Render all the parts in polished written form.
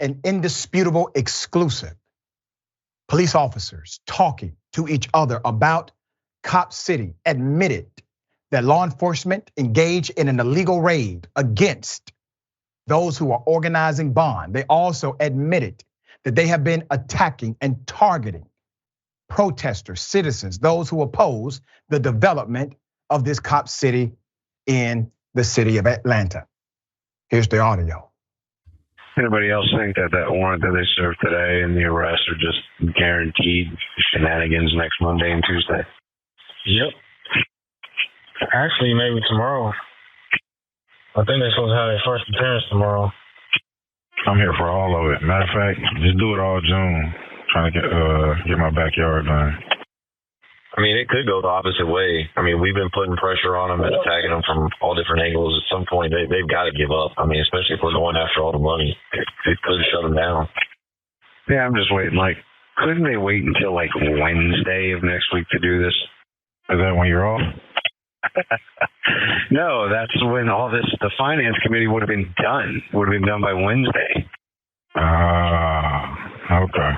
an indisputable exclusive. Police officers talking to each other about Cop City admitted that law enforcement engaged in an illegal raid against those who are organizing bond. They also admitted that they have been attacking and targeting protesters, citizens, those who oppose the development of this Cop City in the city of Atlanta. Here's the audio. Anybody else think that warrant that they served today and the arrest are just guaranteed shenanigans next Monday and Tuesday? Yep. Actually, maybe tomorrow. I think they're supposed to have their first appearance tomorrow. I'm here for all of it. Matter of fact, just do it all June. Trying to get my backyard done. I mean, it could go the opposite way. I mean, we've been putting pressure on them and attacking them from all different angles. At some point, they've got to give up. I mean, especially if we're going after all the money. It could shut them down. Yeah, I'm just waiting. Like, couldn't they wait until like Wednesday of next week to do this? Is that when you're off? No, that's when the finance committee would have been done. Would have been done by Wednesday. Okay.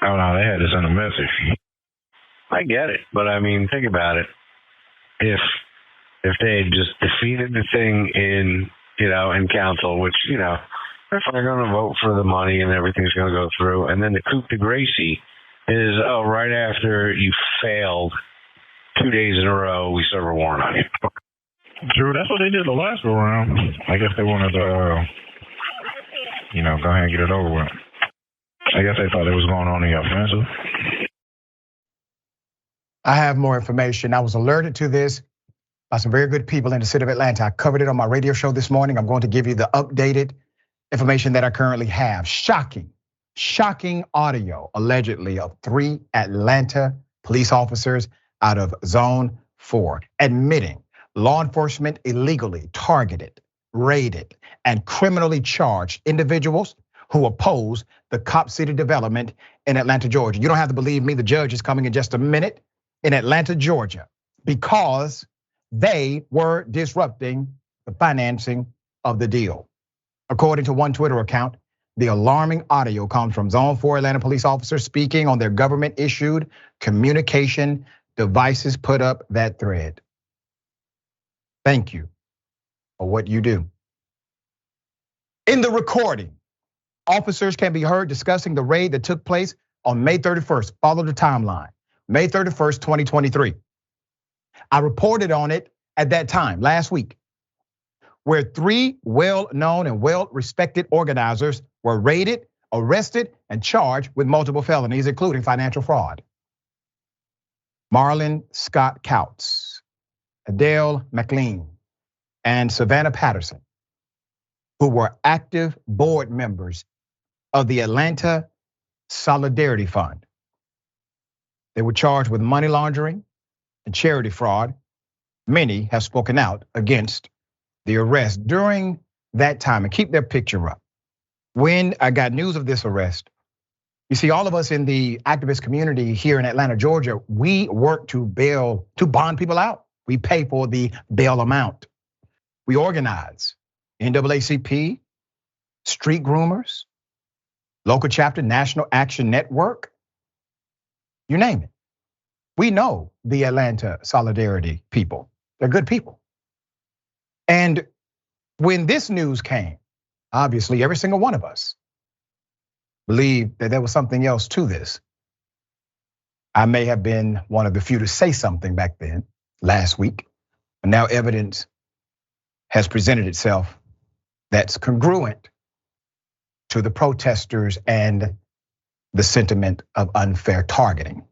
Oh no, they had to send a message. I get it, but I mean, think about it. If they had just defeated the thing in council, which, if they're going to vote for the money and everything's going to go through, and then the coup de grace is, right after you failed 2 days in a row, we serve a warrant on you. True, that's what they did the last go around. I guess they wanted to, go ahead and get it over with. I guess they thought it was going on in the offensive. I have more information. I was alerted to this by some very good people in the city of Atlanta. I covered it on my radio show this morning. I'm going to give you the updated information that I currently have. Shocking audio, allegedly, of 3 Atlanta police officers out of Zone 4 admitting law enforcement illegally targeted, raided, and criminally charged individuals who oppose the Cop City development in Atlanta, Georgia. You don't have to believe me, the judge is coming in just a minute. In Atlanta, Georgia, because they were disrupting the financing of the deal. According to one Twitter account, the alarming audio comes from Zone 4 Atlanta police officers speaking on their government-issued communication devices. Put up that thread. Thank you for what you do. In the recording, officers can be heard discussing the raid that took place on May 31st. Follow the timeline. May 31st, 2023. I reported on it at that time, last week, where 3 well-known and well-respected organizers were raided, arrested, and charged with multiple felonies, including financial fraud. Marlon Scott Couts, Adele McLean, and Savannah Patterson, who were active board members of the Atlanta Solidarity Fund. They were charged with money laundering and charity fraud. Many have spoken out against the arrest during that time, and keep their picture up. When I got news of this arrest, you see, all of us in the activist community here in Atlanta, Georgia, we work to bond people out. We pay for the bail amount. We organize NAACP, street groomers, local chapter, National Action Network. You name it. We know the Atlanta Solidarity people. They're good people. And when this news came, obviously every single one of us believed that there was something else to this. I may have been one of the few to say something back then, last week, but now evidence has presented itself that's congruent to the protesters and the sentiment of unfair targeting.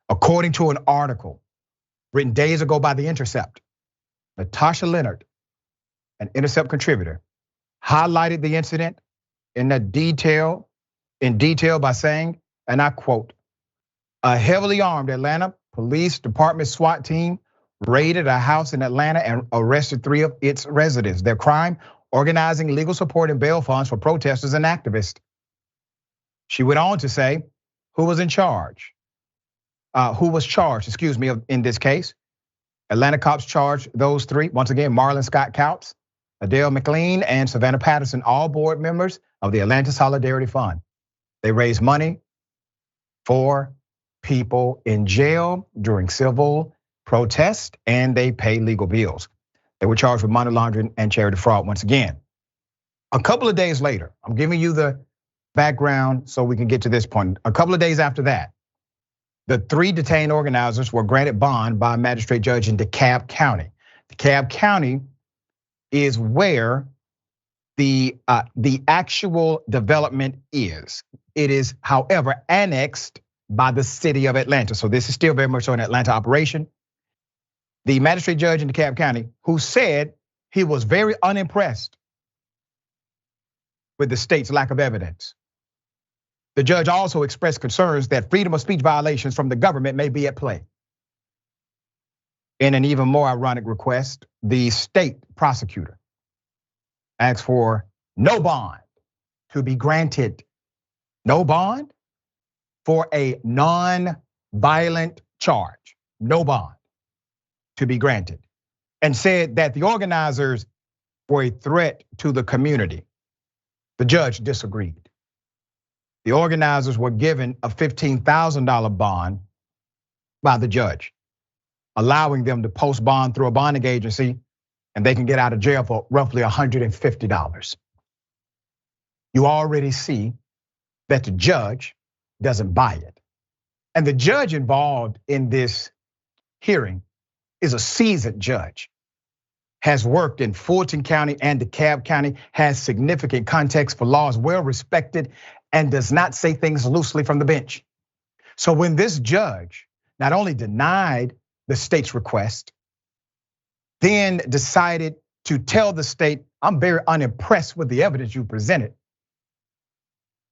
According to an article written days ago by The Intercept, Natasha Leonard, an Intercept contributor, highlighted the incident in detail by saying, and I quote, "A heavily armed Atlanta Police Department SWAT team raided a house in Atlanta and arrested 3 of its residents. Their crime, organizing legal support and bail funds for protesters and activists." She went on to say, who was charged, in this case. Atlanta cops charged those 3, once again, Marlon Scott Couts, Adele McLean, and Savannah Patterson, all board members of the Atlanta Solidarity Fund. They raised money for people in jail during civil protests, and they pay legal bills. They were charged with money laundering and charity fraud once again. A couple of days later, I'm giving you the background so we can get to this point. A couple of days after that, the 3 detained organizers were granted bond by a magistrate judge in DeKalb County. DeKalb County is where the actual development is. It is, however, annexed by the city of Atlanta. So this is still very much an Atlanta operation. The magistrate judge in DeKalb County, who said he was very unimpressed with the state's lack of evidence. The judge also expressed concerns that freedom of speech violations from the government may be at play. In an even more ironic request, the state prosecutor asked for no bond to be granted. No bond for a non-violent charge. No bond to be granted. And said that the organizers were a threat to the community. The judge disagreed. The organizers were given a $15,000 bond by the judge, allowing them to post bond through a bonding agency, and they can get out of jail for roughly $150. You already see that the judge doesn't buy it. And the judge involved in this hearing is a seasoned judge, has worked in Fulton County and DeKalb County, has significant context for law, is well respected, and does not say things loosely from the bench. So when this judge not only denied the state's request, then decided to tell the state, I'm very unimpressed with the evidence you presented,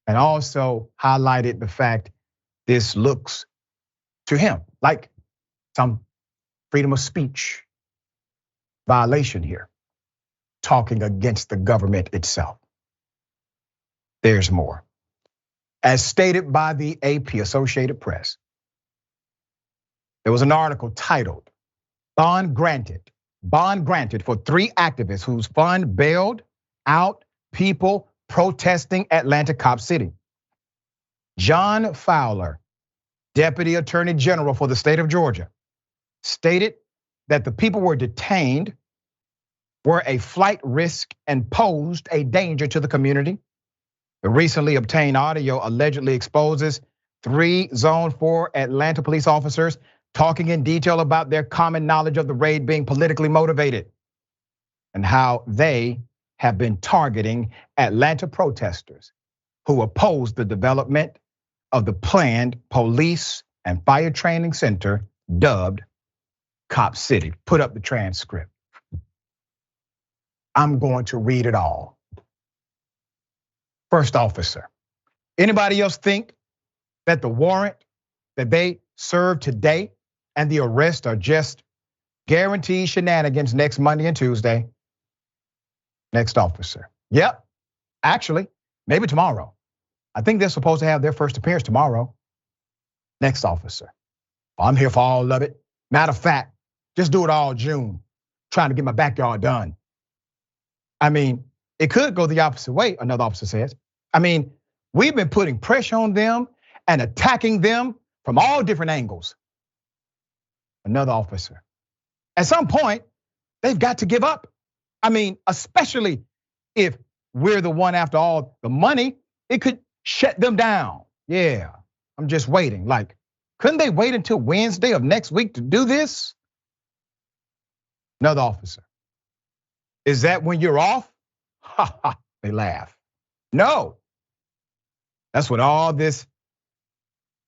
and also highlighted the fact this looks to him like some freedom of speech violation here, talking against the government itself. There's more. As stated by the AP, Associated Press, there was an article titled, Bond Granted for 3 activists whose fund bailed out people protesting Atlanta Cop City. John Fowler, Deputy Attorney General for the state of Georgia, stated that the people were detained were a flight risk and posed a danger to the community. The recently obtained audio allegedly exposes 3 Zone 4 Atlanta police officers talking in detail about their common knowledge of the raid being politically motivated and how they have been targeting Atlanta protesters who opposed the development of the planned police and fire training center dubbed Cop City. Put up the transcript. I'm going to read it all. First officer, anybody else think that the warrant that they served today and the arrest are just guaranteed shenanigans next Monday and Tuesday? Next officer, yep, actually, maybe tomorrow. I think they're supposed to have their first appearance tomorrow. Next officer, I'm here for all of it. Matter of fact, just do it all June, trying to get my backyard done. I mean, it could go the opposite way, another officer says. I mean, we've been putting pressure on them and attacking them from all different angles. Another officer, at some point, they've got to give up. I mean, especially if we're the one after all the money, it could shut them down. Yeah, I'm just waiting. Like, couldn't they wait until Wednesday of next week to do this? Another officer, is that when you're off? Ha ha, they laugh. No, that's when all this,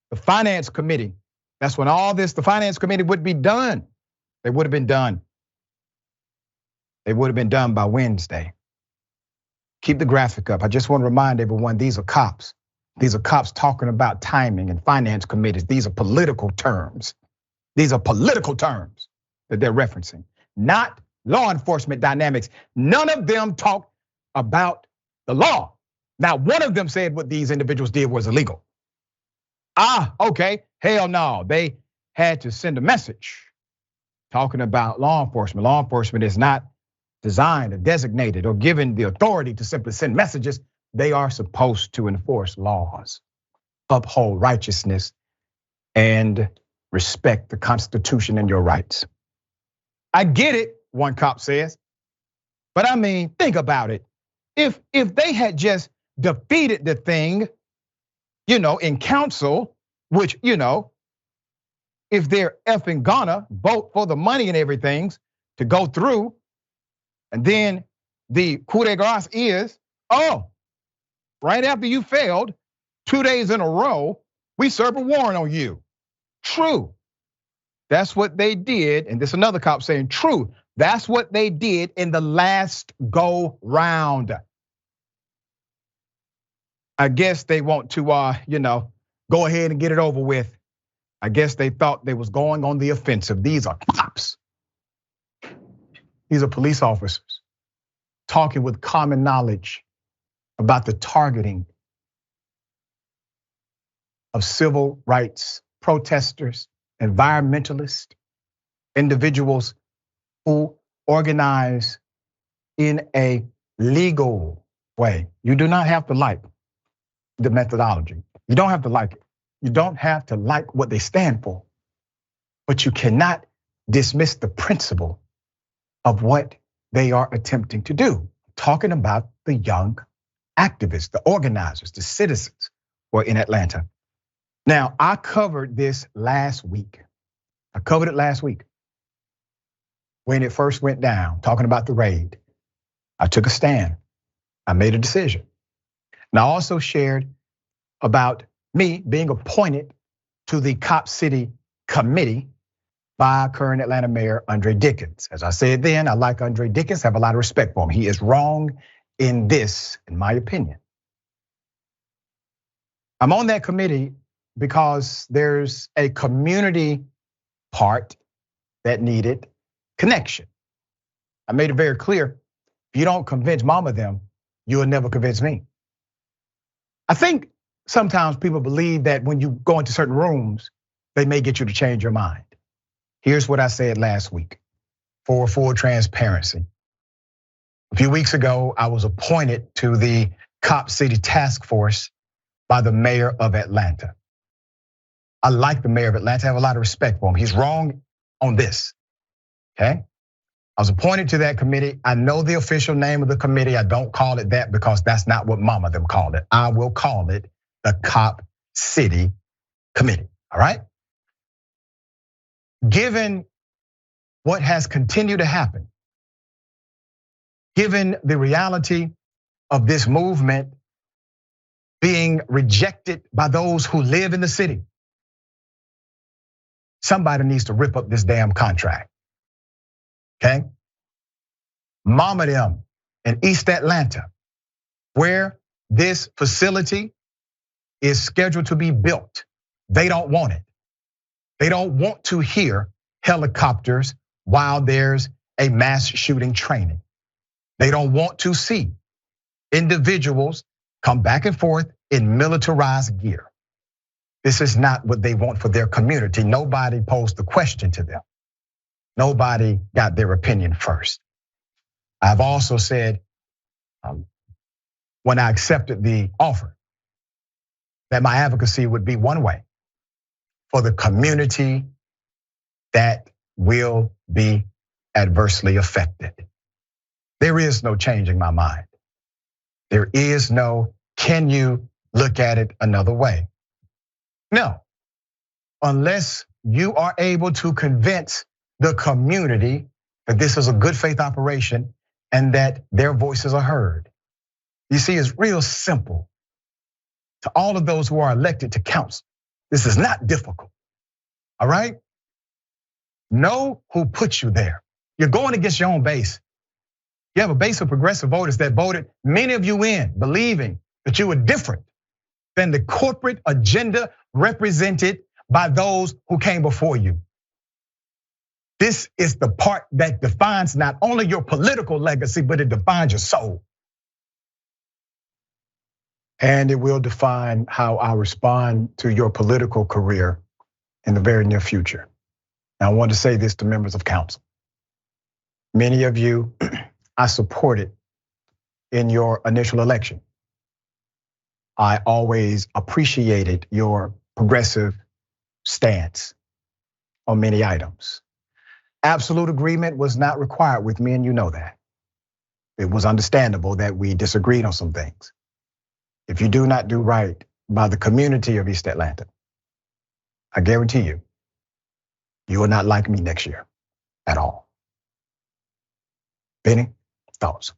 the finance committee, that's when all this, the finance committee would be done. They would have been done. They would have been done by Wednesday. Keep the graphic up. I just want to remind everyone, these are cops. These are cops talking about timing and finance committees. These are political terms. These are political terms that they're referencing, not law enforcement dynamics. None of them talk about the law. Now, one of them said what these individuals did was illegal. Okay, hell no. They had to send a message talking about law enforcement. Law enforcement is not designed or designated or given the authority to simply send messages. They are supposed to enforce laws, uphold righteousness, and respect the Constitution and your rights. I get it, one cop says, but I mean, think about it. If they had just defeated the thing, in council, which, if they're effing gonna vote for the money and everything to go through, and then the coup de grace is, right after you failed 2 days in a row, we serve a warrant on you. True. That's what they did. And there's another cop saying, true. That's what they did in the last go round. I guess they want to, go ahead and get it over with. I guess they thought they was going on the offensive. These are cops. These are police officers talking with common knowledge about the targeting of civil rights protesters, environmentalists, individuals who organize in a legal way. You do not have to like the methodology. You don't have to like it. You don't have to like what they stand for, but you cannot dismiss the principle of what they are attempting to do. I'm talking about the young activists, the organizers, the citizens who are in Atlanta. Now, I covered this last week. I covered it last week when it first went down, talking about the raid. I took a stand. I made a decision. And I also shared about me being appointed to the Cop City Committee by current Atlanta Mayor Andre Dickens. As I said then, I like Andre Dickens, have a lot of respect for him. He is wrong in this, in my opinion. I'm on that committee because there's a community part that needed connection. I made it very clear, if you don't convince mama them, you'll never convince me. I think sometimes people believe that when you go into certain rooms, they may get you to change your mind. Here's what I said last week for full transparency. A few weeks ago, I was appointed to the Cop City Task Force by the mayor of Atlanta. I like the mayor of Atlanta, I have a lot of respect for him. He's wrong on this, okay? I was appointed to that committee. I know the official name of the committee. I don't call it that because that's not what mama them called it. I will call it the Cop City Committee, all right? Given what has continued to happen, given the reality of this movement being rejected by those who live in the city, somebody needs to rip up this damn contract, okay? Mama them in East Atlanta, where this facility is scheduled to be built, they don't want it. They don't want to hear helicopters while there's a mass shooting training. They don't want to see individuals come back and forth in militarized gear. This is not what they want for their community. Nobody posed the question to them. Nobody got their opinion first. I've also said when I accepted the offer that my advocacy would be one way for the community that will be adversely affected. There is no changing my mind. There is no, can you look at it another way? No, unless you are able to convince the community that this is a good faith operation and that their voices are heard. You see, it's real simple. To all of those who are elected to council, this is not difficult, all right? Know who put you there. You're going against your own base. You have a base of progressive voters that voted many of you in, believing that you were different than the corporate agenda represented by those who came before you. This is the part that defines not only your political legacy, but it defines your soul. And it will define how I respond to your political career in the very near future. Now, I want to say this to members of council. Many of you I supported in your initial election. I always appreciated your progressive stance on many items. Absolute agreement was not required with me, and you know that. It was understandable that we disagreed on some things. If you do not do right by the community of East Atlanta, I guarantee you, you will not like me next year at all. Bennie, thoughts?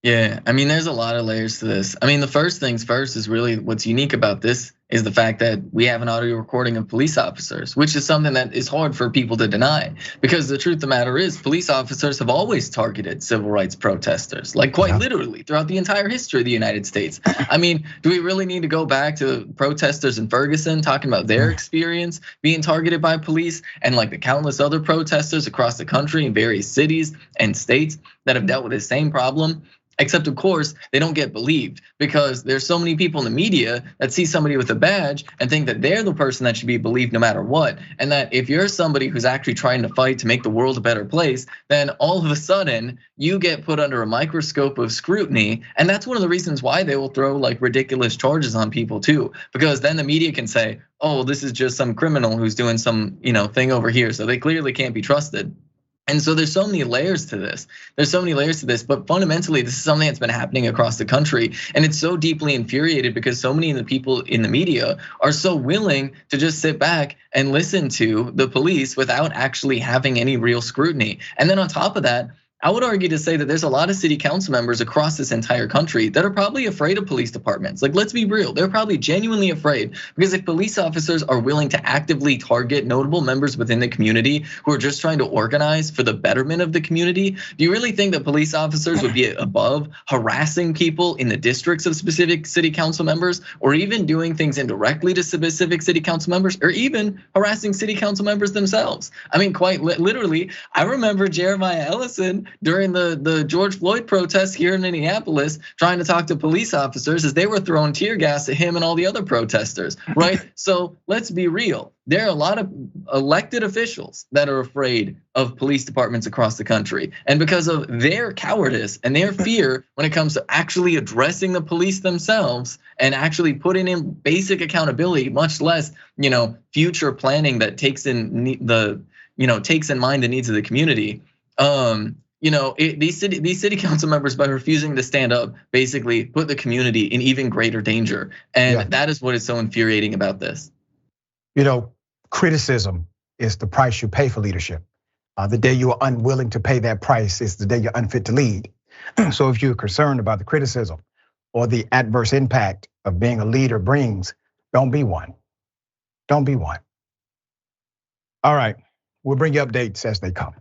Yeah, I mean, there's a lot of layers to this. I mean, the first things first is really what's unique about this is the fact that we have an audio recording of police officers, which is something that is hard for people to deny. Because the truth of the matter is, police officers have always targeted civil rights protesters, like quite literally throughout the entire history of the United States. I mean, do we really need to go back to protesters in Ferguson talking about their experience being targeted by police, and like the countless other protesters across the country in various cities and states that have dealt with the same problem? Except of course, they don't get believed because there's so many people in the media that see somebody with a badge and think that they're the person that should be believed no matter what. And that if you're somebody who's actually trying to fight to make the world a better place, then all of a sudden you get put under a microscope of scrutiny. And that's one of the reasons why they will throw like ridiculous charges on people too, because then the media can say, oh, this is just some criminal who's doing some thing over here. So they clearly can't be trusted. And so there's so many layers to this. But fundamentally, this is something that's been happening across the country. And it's so deeply infuriated because so many of the people in the media are so willing to just sit back and listen to the police without actually having any real scrutiny. And then on top of that, I would argue to say that there's a lot of city council members across this entire country that are probably afraid of police departments. Like, let's be real, they're probably genuinely afraid because if police officers are willing to actively target notable members within the community who are just trying to organize for the betterment of the community, do you really think that police officers would be above harassing people in the districts of specific city council members, or even doing things indirectly to specific city council members, or even harassing city council members themselves? I mean, quite literally, I remember Jeremiah Ellison during the George Floyd protests here in Minneapolis, trying to talk to police officers as they were throwing tear gas at him and all the other protesters, right? So let's be real. There are a lot of elected officials that are afraid of police departments across the country. And because of their cowardice and their fear when it comes to actually addressing the police themselves and actually putting in basic accountability, much less, future planning that takes in mind the needs of the community. These city council members, by refusing to stand up, basically put the community in even greater danger. And that is what is so infuriating about this. Criticism is the price you pay for leadership. The day you are unwilling to pay that price is the day you're unfit to lead. So if you're concerned about the criticism or the adverse impact of being a leader brings, don't be one. Don't be one. All right, we'll bring you updates as they come.